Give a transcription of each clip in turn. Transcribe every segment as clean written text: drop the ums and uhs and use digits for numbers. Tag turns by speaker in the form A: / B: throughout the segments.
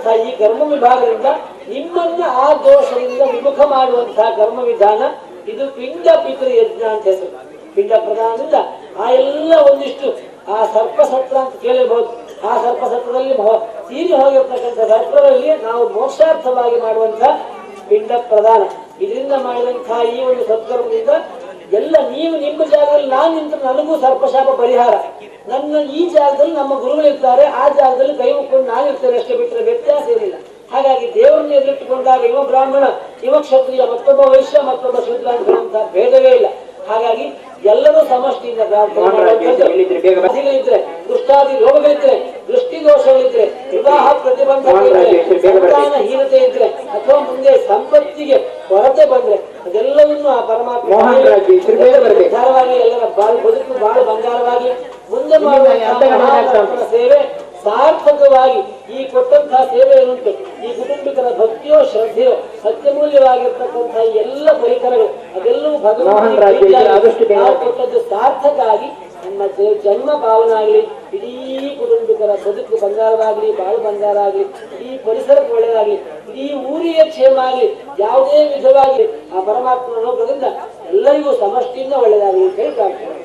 A: ಮಾಡುವಂತಹ ಈ ಕರ್ಮ ವಿಭಾಗದಿಂದ ನಿಮ್ಮನ್ನ ಆ ದೋಷದಿಂದ ವಿಮುಖ ಮಾಡುವಂತಹ ಕರ್ಮ ವಿಧಾನ ಇದು ಪಿಂಡ ಪಿತೃ ಯಜ್ಞ ಅಂತ ಹೆಸರು. ಪಿಂಡ ಪ್ರಧಾನದಿಂದ ಆ ಎಲ್ಲ ಒಂದಿಷ್ಟು ಆ ಸರ್ಪಸತ್ರ ಅಂತ ಕೇಳಿರ್ಬಹುದು. ಆ ಸರ್ಪಸತ್ರದಲ್ಲಿ ತೀರಿ ಹೋಗಿರ್ತಕ್ಕಂಥ ಸರ್ಪದಲ್ಲಿ ನಾವು ಮೋಕ್ಷಾರ್ಥವಾಗಿ ಮಾಡುವಂತಹ ಪಿಂಡ ಪ್ರಧಾನ. ಇದರಿಂದ ಮಾಡಿದಂತಹ ಈ ಒಂದು ಸತ್ಕರ್ಮದಿಂದ ಎಲ್ಲ ನೀವು ನಿಮ್ಮ ಜಾಗದಲ್ಲಿ ನಾನು ನಿಂತ ನನಗೂ ಸರ್ಪಶಾಪ ಪರಿಹಾರ. ನನ್ನ ಈ ಜಾಗದಲ್ಲಿ ನಮ್ಮ ಗುರುಗಳಿರ್ತಾರೆ, ಆ ಜಾಗದಲ್ಲಿ ಕೈ ಮುಕ್ಕೊಂಡು ನಾನಿರ್ತೇನೆ ಅಷ್ಟೇ, ಬಿಟ್ಟರೆ ವ್ಯತ್ಯಾಸ ಇರಲಿಲ್ಲ. ಹಾಗಾಗಿ ದೇವರನ್ನ ಎದುರಿಟ್ಟುಕೊಂಡಾಗ ಇವ ಬ್ರಾಹ್ಮಣ, ಇವ ಕ್ಷತ್ರಿಯ, ಮತ್ತೊಬ್ಬ ವೈಶ್ಯ, ಮತ್ತೊಬ್ಬ ಶೂದ್ರ ಅಂತ ಹೇಳುವಂತಹ ಭೇದವೇ ಇಲ್ಲ. ಹಾಗಾಗಿ ಎಲ್ಲರೂ ಸಮಷ್ಟಿಯಿಂದ ಪ್ರಾರ್ಥನೆ ದುಷ್ಟಾದಿ ರೋಗಗಳಿದ್ರೆ, ದೃಷ್ಟಿದೋಷಗಳಿದ್ರೆ, ವಿವಾಹ ಪ್ರತಿಬಂಧಗಳಿದ್ರೆ, ಸಂತಾನ ಹೀನತೆ ಇದ್ರೆ, ಅಥವಾ ಮುಂದೆ ಸಂಪತ್ತಿಗೆ ಕೊರತೆ ಬಂದ್ರೆ ಅದೆಲ್ಲವನ್ನೂ ಆ ಪರಮಾತ್ಮ ವಿಚಾರವಾಗಿ ಎಲ್ಲರ ಬದುಕು ಬಹಳ ಬಂಗಾರವಾಗಿ ಮುಂದೆ ಮಾಡುವ ಸೇವೆ ಸಾರ್ಥಕವಾಗಿ ಈ ಕೊಟ್ಟಂತಹ ಸೇವೆ ಏನುಂಟು, ಈ ಕುಟುಂಬಿಕರ ಭಕ್ತಿಯೋ ಶ್ರದ್ಧೆಯೋ ಸತ್ಯಮೂಲ್ಯವಾಗಿರ್ತಕ್ಕಂತಹ ಎಲ್ಲ ಪರಿಕರಗಳು ಅದೆಲ್ಲವೂ ಭಗವಂತ ಕೊಟ್ಟದ್ದು ಸಾರ್ಥಕ ಆಗಿ ನಮ್ಮ ಜನ್ಮ ಪಾವನಾಗಲಿ, ಇಡೀ ಕುಟುಂಬಿಕರ ಬದುಕು ಬಂಗಾರವಾಗಲಿ, ಬಾಳು ಬಂಗಾರ ಆಗಲಿ, ಇಡೀ ಪರಿಸರಕ್ಕೆ ಒಳ್ಳೆಯದಾಗಲಿ, ಇಡೀ ಊರಿಗೆ ಕ್ಷೇಮ ಆಗಲಿ, ಯಾವುದೇ ವಿಧವಾಗಿ ಆ ಪರಮಾತ್ಮನ ಅನುಗ್ರಹದಿಂದ ಎಲ್ಲರಿಗೂ ಸಮಷ್ಟಿಯಿಂದ ಒಳ್ಳೆಯದಾಗಲಿ ಅಂತ ಹೇಳಿ ಪ್ರಾರ್ಥನೆ.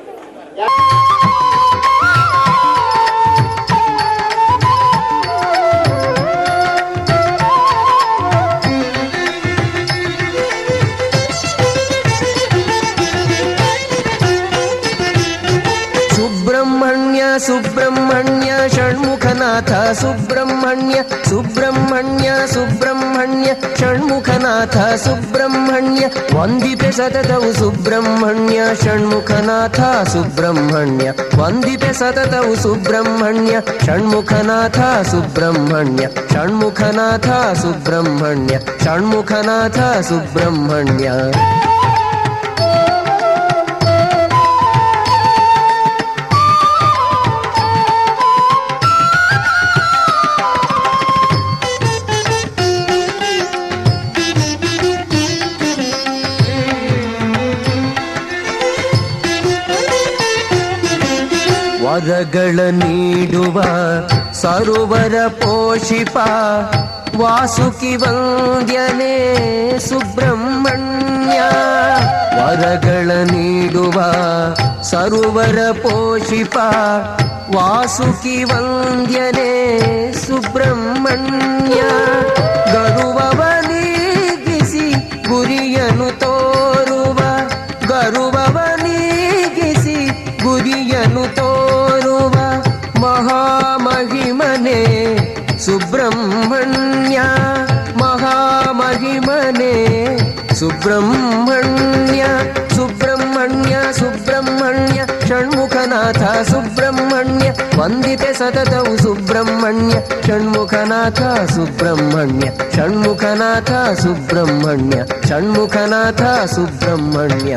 B: ಸುಬ್ರಹ್ಮಣ್ಯ ಷಣ್ಮುಖನಾಥ ಸುಬ್ರಹ್ಮಣ್ಯ ಸುಬ್ರಹ್ಮಣ್ಯ ಸುಬ್ರಹ್ಮಣ್ಯ ಷಣ್ಮುಖನಾಥ ಸುಬ್ರಹ್ಮಣ್ಯ ವಂದಿಪೆ ಸತತವು ಸುಬ್ರಹ್ಮಣ್ಯ ಷಣ್ಮುಖನಾಥ ಸುಬ್ರಹ್ಮಣ್ಯ ವಂದಿಪೆ ಸತತವು ಸುಬ್ರಹ್ಮಣ್ಯ ಷಣ್ಮುಖನಾಥ ಸುಬ್ರಹ್ಮಣ್ಯ ಷಣ್ಮುಖನಾಥ ಸುಬ್ರಹ್ಮಣ್ಯ ಷಣ್ಮುಖನಾಥ ಸುಬ್ರಹ್ಮಣ್ಯ. ವರಗಳ ನೀಡುವ ಸರೋವರ ಪೋಷಿಪ ವಾಸುಕಿ ವಂದ್ಯನೇ ಸುಬ್ರಹ್ಮಣ್ಯ. ವರಗಳ ನೀಡುವ ಸರೋವರ ಪೋಷಿಪ ವಾಸುಕಿ ವಂದ್ಯನೇ ಸುಬ್ರಹ್ಮಣ್ಯ. ಗರುವವ ನೀಗಿಸಿ ಗುರಿಯನು ತೋರುವ ಗರುವವ ನೀಗಿಸಿ ಗುರಿಯನು ತೋರುವ ಮಹಾಮಹಿಮನೆ ಸುಬ್ರಹ್ಮಣ್ಯ. ಮಹಾಮಹಿಮನೆ ಸುಬ್ರಹ್ಮಣ್ಯ. ಸುಬ್ರಹ್ಮಣ್ಯ ಸುಬ್ರಹ್ಮಣ್ಯ ಷಣ್ಮುಖನಾಥ ಸುಬ್ರಹ್ಮಣ್ಯ ವಂದಿತೆ ಸತತವು ಸುಬ್ರಹ್ಮಣ್ಯ ಷಣ್ಮುಖನಾಥ ಸುಬ್ರಹ್ಮಣ್ಯ ಷಣ್ಮುಖನಾಥ ಸುಬ್ರಹ್ಮಣ್ಯ ಷಣ್ಮುಖನಾಥ ಸುಬ್ರಹ್ಮಣ್ಯ.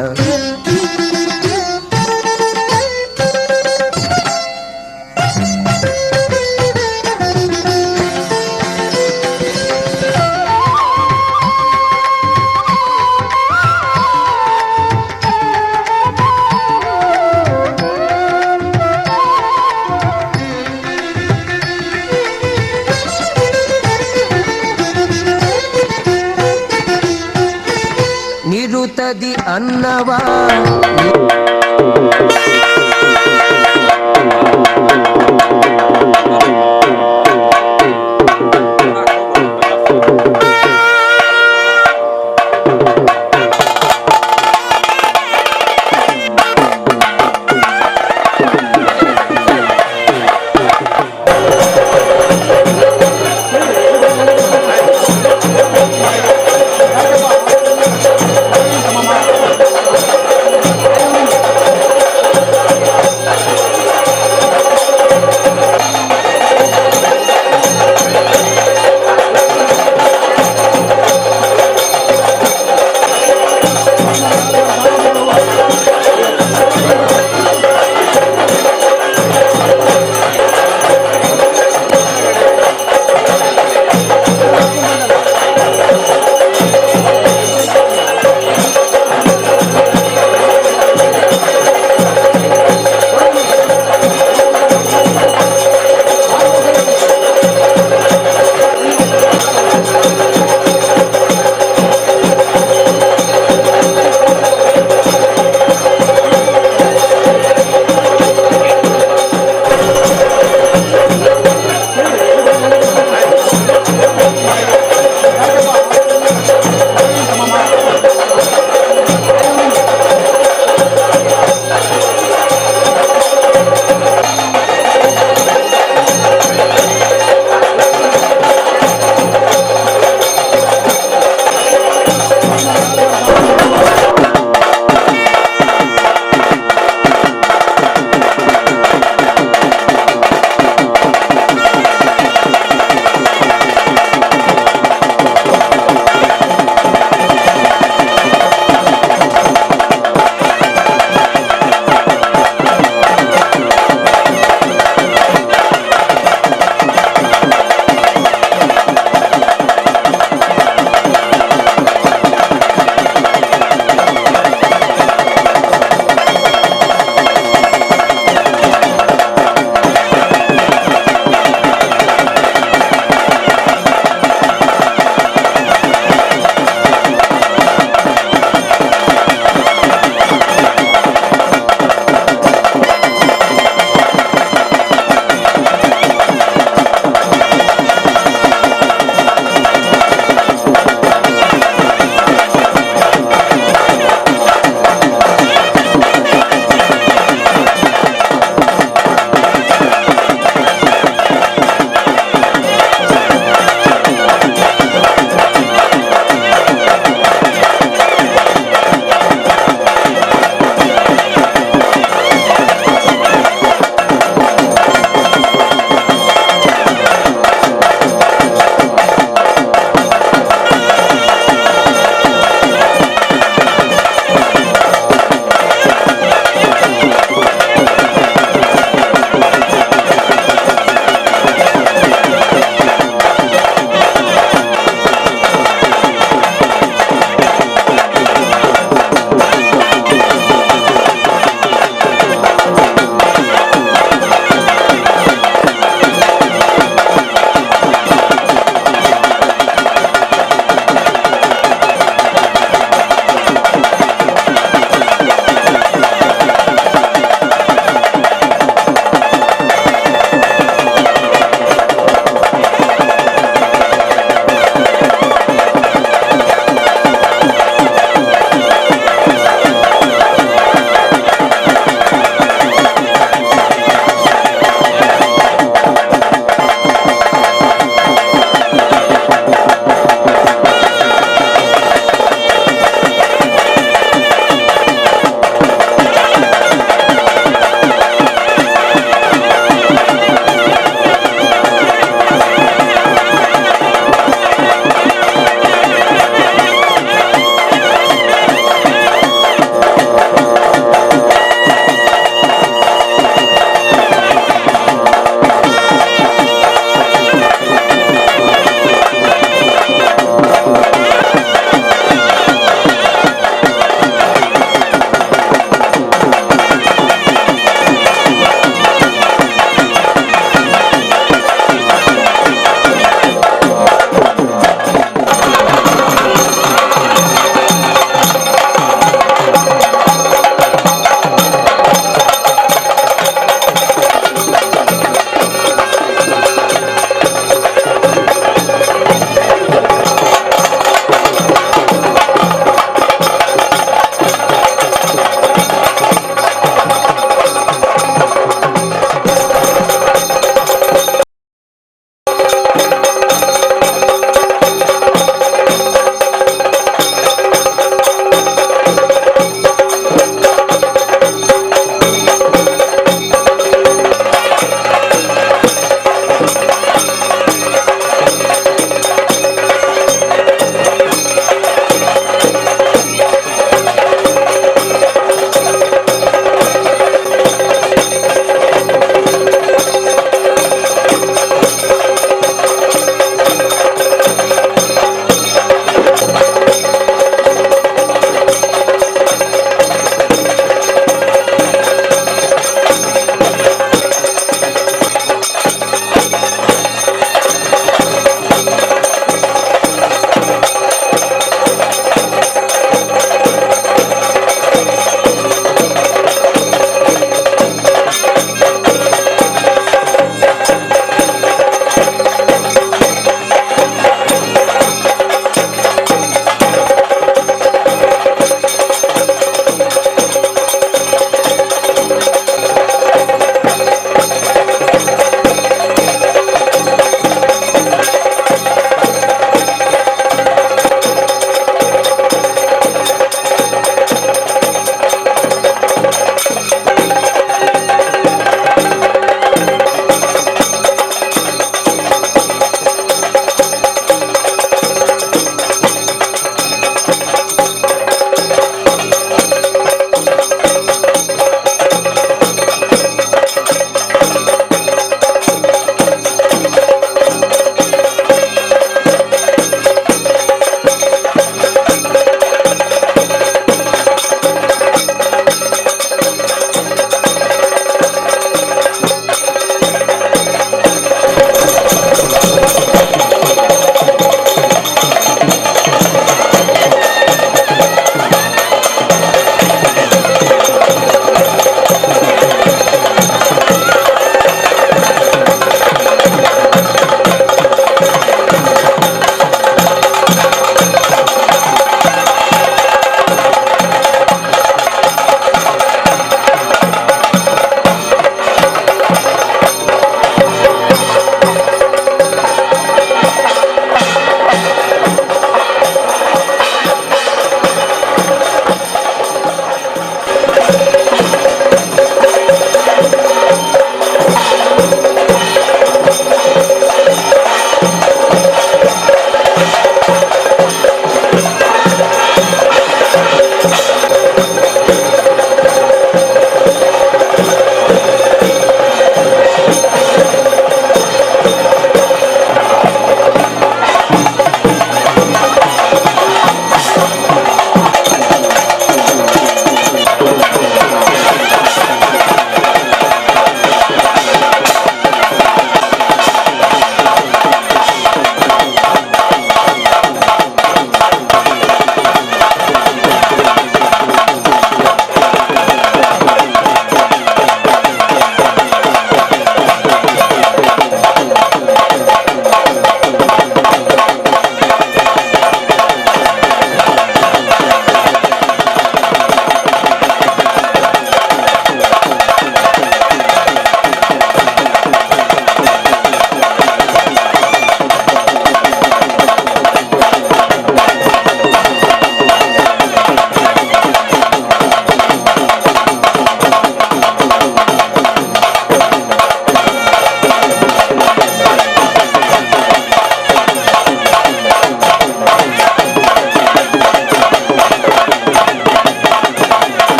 B: ನಿರುತದಿ ಅನ್ನವಾ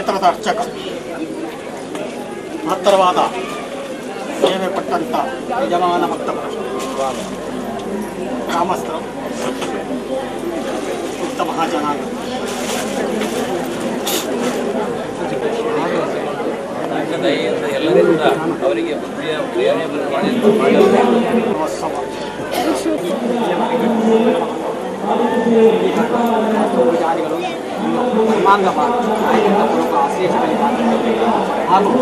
C: ಕ್ಷೇತ್ರದ ಅರ್ಚಕ ಮಹತ್ತರವಾದ ಸೇವೆ ಪಟ್ಟಂಥ ಯಜಮಾನ ಭಕ್ತರು ಗ್ರಾಮಸ್ಥರು ಉತ್ತಮ ಮಹಾಜನಾಂಗ
D: ಎಲ್ಲರಿಂದ ಅವರಿಗೆ ಬುದ್ಧಿಯ ಪ್ರೇರಣೆ
C: ಉತ್ಸವ ಪೂಜಾರಿಗಳು ಕರ್ಮಾಂಗವಾಗಿ ಆಶೇಷಗಳಿಗೆ ಹಾಗೂ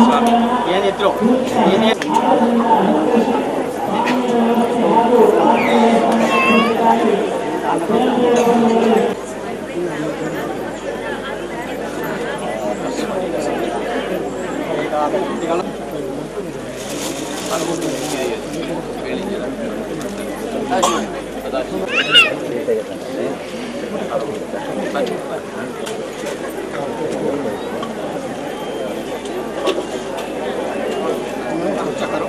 D: ಸ್ವಾಮಿ
C: ಏನಿದ್ರು ಏನೇ ಅರ್ಚಕರು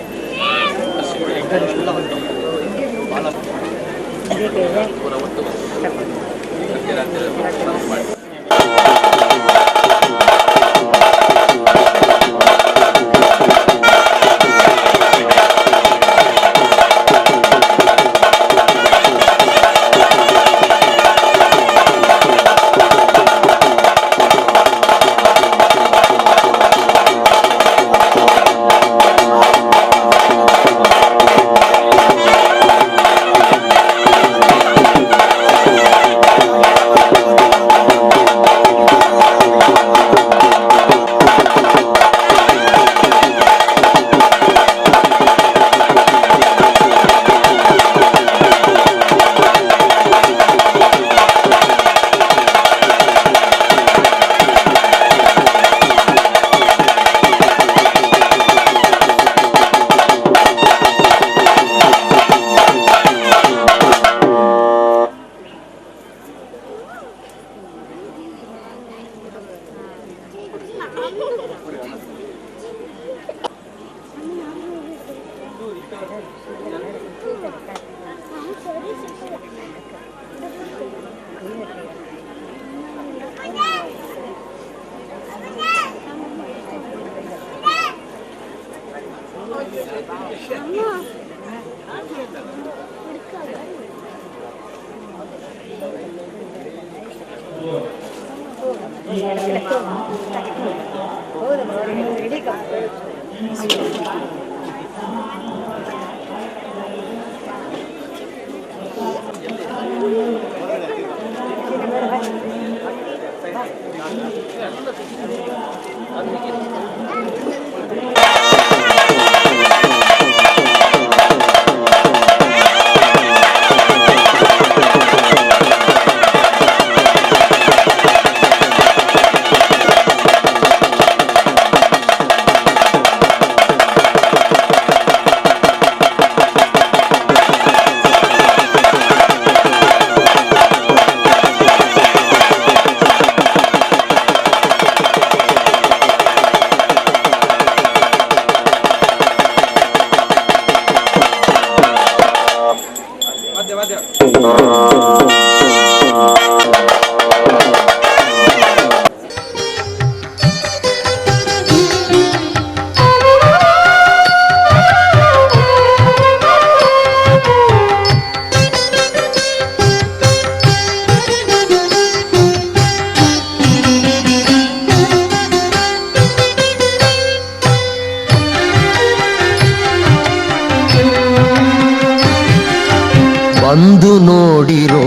B: ಬಂದು ನೋಡಿರೋ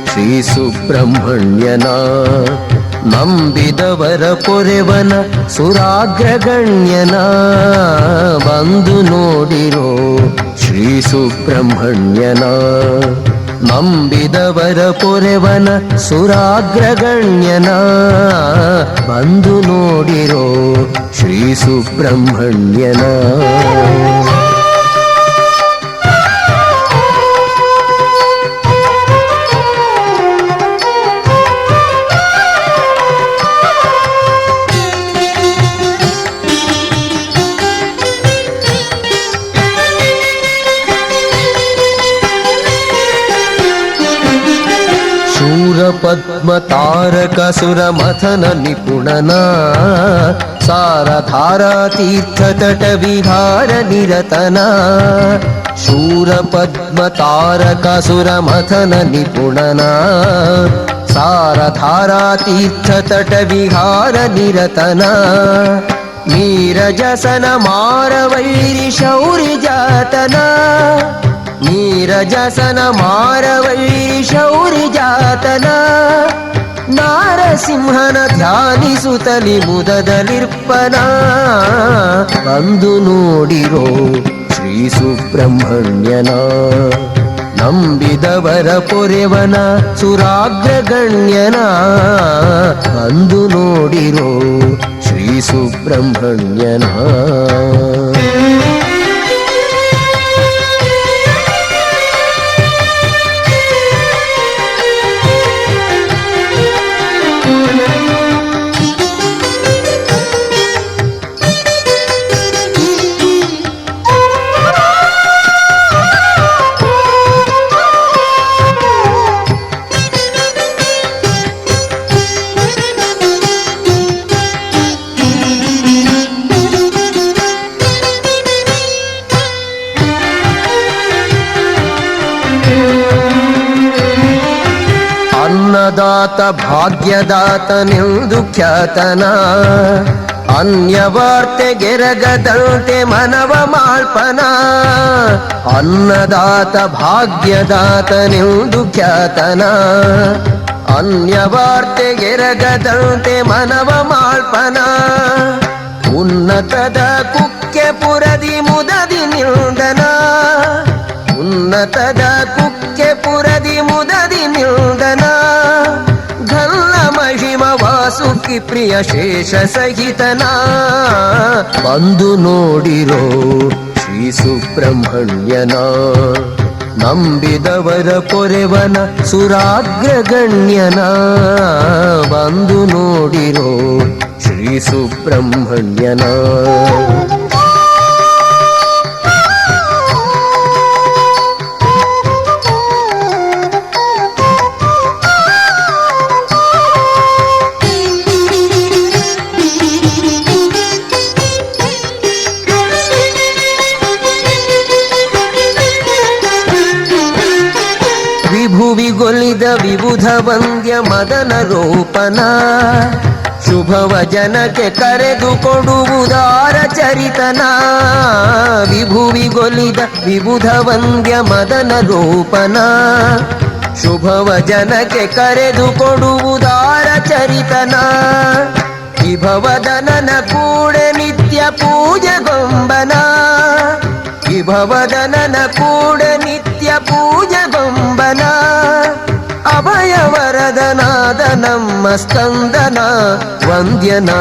B: ಶ್ರೀ ಸುಬ್ರಹ್ಮಣ್ಯನ ನಂಬಿದವರ ಪೊರೆವನ ಸುರಾಗ್ರಗಣ್ಯನ ಬಂದು ನೋಡಿರೋ ಶ್ರೀ ಸುಬ್ರಹ್ಮಣ್ಯನ ನಂಬಿದವರ ಪೊರೆವನ ಸುರಾಗ್ರಗಣ್ಯನ ಬಂದು ನೋಡಿರೋ ಶ್ರೀ ಸುಬ್ರಹ್ಮಣ್ಯನ शूरपद्मतारकसुरमथन निपुणना सारधारातीर्थतटविहार निरतना शूरपद्मतारकसुरमथन निपुणना सारधारातीर्थतटविहार निरतना नीरजसन मारवैरि शौरि जातना नीरजसन मारवैरि शौरि जातना ನಾರಸಿಂಹನ ಧ್ಯಾನಿಸುತ್ತಲಿ ಮುದದಲಿರ್ಪನ ಬಂದು ನೋಡಿರೋ ಶ್ರೀ ಸುಬ್ರಹ್ಮಣ್ಯನ ನಂಬಿದವರ ಪೊರೆವನ ಸುರಾಗ್ರಗಣ್ಯನ ಬಂದು ನೋಡಿರೋ ಶ್ರೀ ಸುಬ್ರಹ್ಮಣ್ಯನ ಅನ್ನದಾತ ಭಾಗ್ಯದಾತನೆಂದು ಖ್ಯಾತನ ಅನ್ಯವಾರ್ತೆಗೆರಗದಂತೆ ಮನವ ಮಾಳ್ಪನ ಅನ್ನದಾತ ಭಾಗ್ಯದಾತನೆಂದು ಖ್ಯಾತನ ಅನ್ಯವಾರ್ತೆಗೆರಗದಂತೆ ಮನವ ಮಾಳ್ಪನ ಉನ್ನತದ ಕುಕ್ಕೆ ಪುರದಿ ಮುದದಿ ನಿಲ್ದನ ಉನ್ನತದ ಕುಕ್ಕೆ ಪುರದಿ ಮುದದಿ ನಿಲ್ದನ ಘಲ್ಲ ಮಹಿಮ ವಾಸುಕಿ ಪ್ರಿಯ ಶೇಷ ಸಹಿತನ ಬಂದು ನೋಡಿರೋ ಶ್ರೀ ಸುಬ್ರಹ್ಮಣ್ಯನ ನಂಬಿದವರ ಪೊರೆವನ ಸುರಾಗ್ರಗಣ್ಯನ ಬಂದು ನೋಡಿರೋ ಶ್ರೀ ಸುಬ್ರಹ್ಮಣ್ಯನ ವಿಭುವಿಗೊಲಿದ ವಿಬುಧ ವಂದ್ಯ ಮದನ ರೋಪನ ಶುಭವ ಜನಕ್ಕೆ ಕರೆದು ಕೊಡುವುದಾರ ಚರಿತನ ವಿಭುವಿಗೊಲಿದ ವಿಬುಧ ವಂದ್ಯ ಮದನ ರೋಪನ ಶುಭವ ಜನಕ್ಕೆ ಕರೆದು ಕೊಡುವುದಾರ ಚರಿತನ ವಿಭವದನನ ಕೂಡೆ ನಿತ್ಯ ಪೂಜೆಗೊಂಬನ ವಿಭವದನನ ಕೂಡೆ ನಿತ್ಯ ಪೂಜೆಗೊಂಬನ ಅಭಯವರದನಾದ ನಮ್ಮ ಸ್ಕಂದನ ವಂದ್ಯನ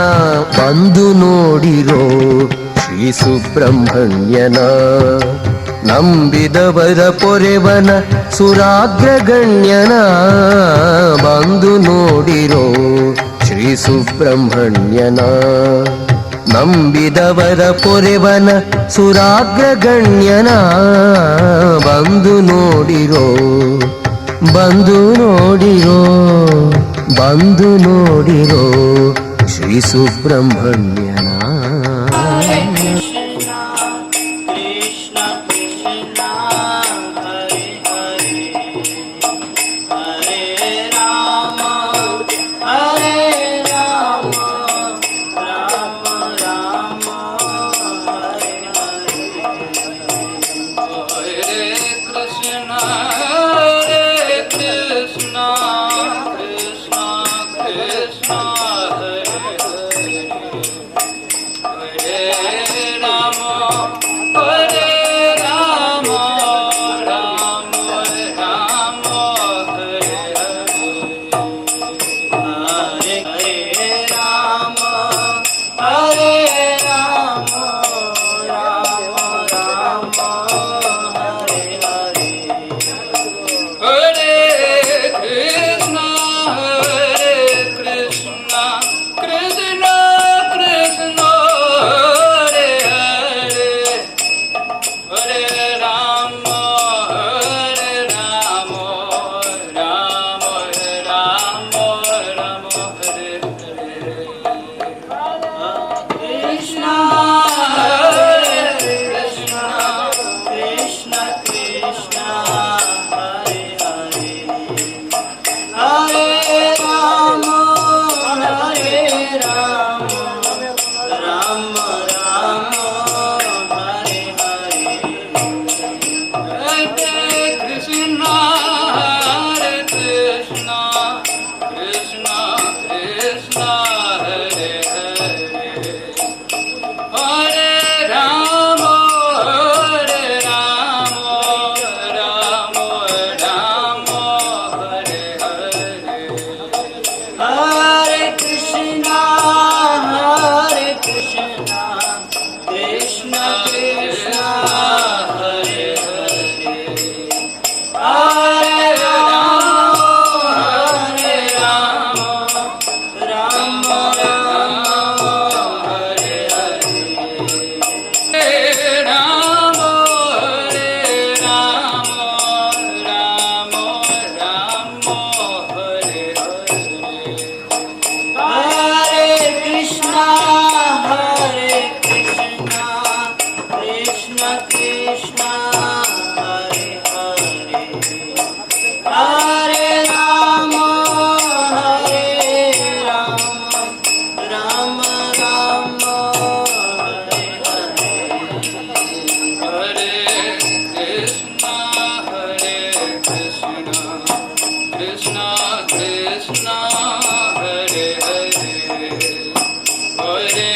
B: ಬಂದು ನೋಡಿರೋ ಶ್ರೀ ಸುಬ್ರಹ್ಮಣ್ಯನ ನಂಬಿದವರ ಪೊರೆವನ ಸುರಾಗ್ರಗಣ್ಯನ ಬಂದು ನೋಡಿರೋ ಶ್ರೀ ಸುಬ್ರಹ್ಮಣ್ಯನ ನಂಬಿದವರ ಪೊರೆವನ ಸುರಾಗ್ರಗಣ್ಯನ ಬಂದು ನೋಡಿರೋ ಬಂದು ನೋಡಿರೋ ಬಂದು ನೋಡಿರೋ Shri ಸುಬ್ರಹ್ಮಣ್ಯನ
E: Krishna Krishna Hare Hare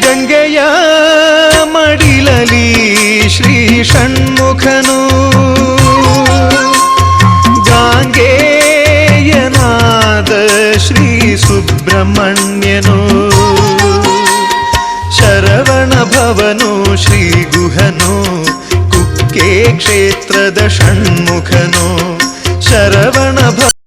E: ಗಂಗೆಯ ಮಡಿಲಲಿ ಶ್ರೀ ಷಣ್ಮುಖನು ಗಾಂಗೇಯನಾದ ಶ್ರೀ ಸುಬ್ರಹ್ಮಣ್ಯನು ಶರವಣ ಭವನು ಶ್ರೀ ಗುಹನು ಕುಕ್ಕೆ ಕ್ಷೇತ್ರದ ಷಣ್ಮುಖನು ಶರವಣ